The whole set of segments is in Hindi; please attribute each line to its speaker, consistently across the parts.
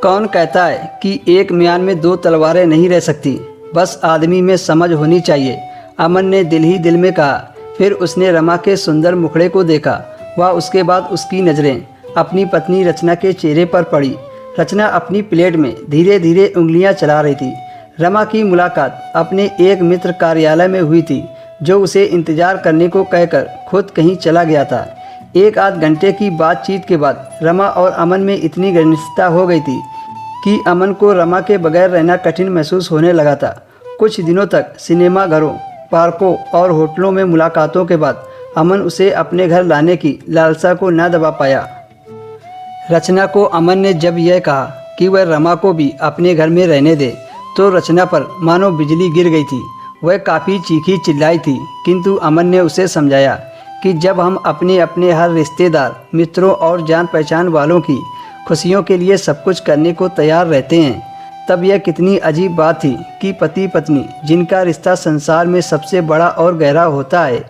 Speaker 1: कौन कहता है कि एक म्यान में दो तलवारें नहीं रह सकती, बस आदमी में समझ होनी चाहिए, अमन ने दिल ही दिल में कहा। फिर उसने रमा के सुंदर मुखड़े को देखा। वह उसके बाद उसकी नज़रें अपनी पत्नी रचना के चेहरे पर पड़ी। रचना अपनी प्लेट में धीरे धीरे उंगलियां चला रही थी। रमा की मुलाकात अपने एक मित्र कार्यालय में हुई थी, जो उसे इंतजार करने को कहकर खुद कहीं चला गया था। एक आध घंटे की बातचीत के बाद रमा और अमन में इतनी घनिष्ठता हो गई थी कि अमन को रमा के बगैर रहना कठिन महसूस होने लगा था। कुछ दिनों तक सिनेमा घरों, पार्कों और होटलों में मुलाकातों के बाद अमन उसे अपने घर लाने की लालसा को न दबा पाया। रचना को अमन ने जब यह कहा कि वह रमा को भी अपने घर में रहने दे, तो रचना पर मानो बिजली गिर गई थी। वह काफ़ी चीखी चिल्लाई थी, किंतु अमन ने उसे समझाया कि जब हम अपने अपने हर रिश्तेदार, मित्रों और जान पहचान वालों की खुशियों के लिए सब कुछ करने को तैयार रहते हैं, तब यह कितनी अजीब बात थी कि पति पत्नी, जिनका रिश्ता संसार में सबसे बड़ा और गहरा होता है,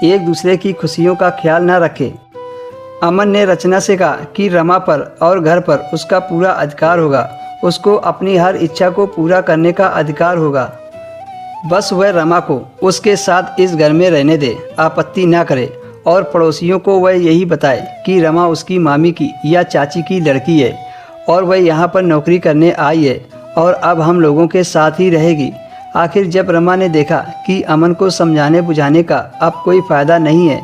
Speaker 1: एक दूसरे की खुशियों का ख्याल न रखे। अमन ने रचना से कहा कि रमा पर और घर पर उसका पूरा अधिकार होगा। उसको अपनी हर इच्छा को पूरा करने का अधिकार होगा। बस वह रमा को उसके साथ इस घर में रहने दे, आपत्ति ना करे, और पड़ोसियों को वह यही बताए कि रमा उसकी मामी की या चाची की लड़की है और वह यहाँ पर नौकरी करने आई है और अब हम लोगों के साथ ही रहेगी। आखिर जब रमा ने देखा कि अमन को समझाने बुझाने का अब कोई फ़ायदा नहीं है,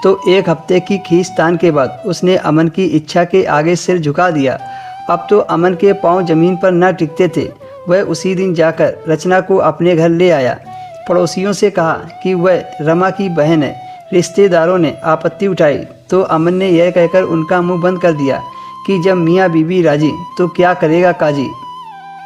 Speaker 1: तो एक हफ्ते की खींचतान के बाद उसने अमन की इच्छा के आगे सिर झुका दिया। अब तो अमन के पांव जमीन पर न टिकते थे। वह उसी दिन जाकर रचना को अपने घर ले आया। पड़ोसियों से कहा कि वह रमा की बहन है। रिश्तेदारों ने आपत्ति उठाई तो अमन ने यह कहकर उनका मुंह बंद कर दिया कि जब मियाँ बीबी राजी तो क्या करेगा काजी।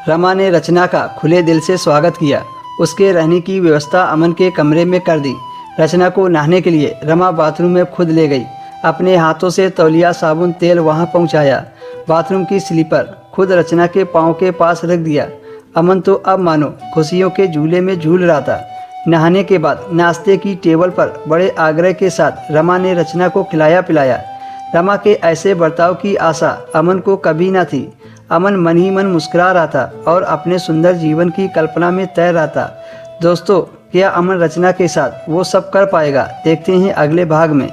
Speaker 1: रमा ने रचना का खुले दिल से स्वागत किया। उसके रहने की व्यवस्था अमन के कमरे में कर दी। रचना को नहाने के लिए रमा बाथरूम में खुद ले गई। अपने हाथों से तौलिया, साबुन, तेल वहां पहुंचाया। बाथरूम की स्लीपर खुद रचना के पाँव के पास रख दिया। अमन तो अब मानो खुशियों के झूले में झूल रहा था। नहाने के बाद नाश्ते की टेबल पर बड़े आग्रह के साथ रमा ने रचना को खिलाया पिलाया। रमा के ऐसे बर्ताव की आशा अमन को कभी न थी। अमन मन ही मन मुस्कुरा रहा था और अपने सुंदर जीवन की कल्पना में तैर रहा था। दोस्तों, क्या अमन रचना के साथ वो सब कर पाएगा? देखते हैं अगले भाग में।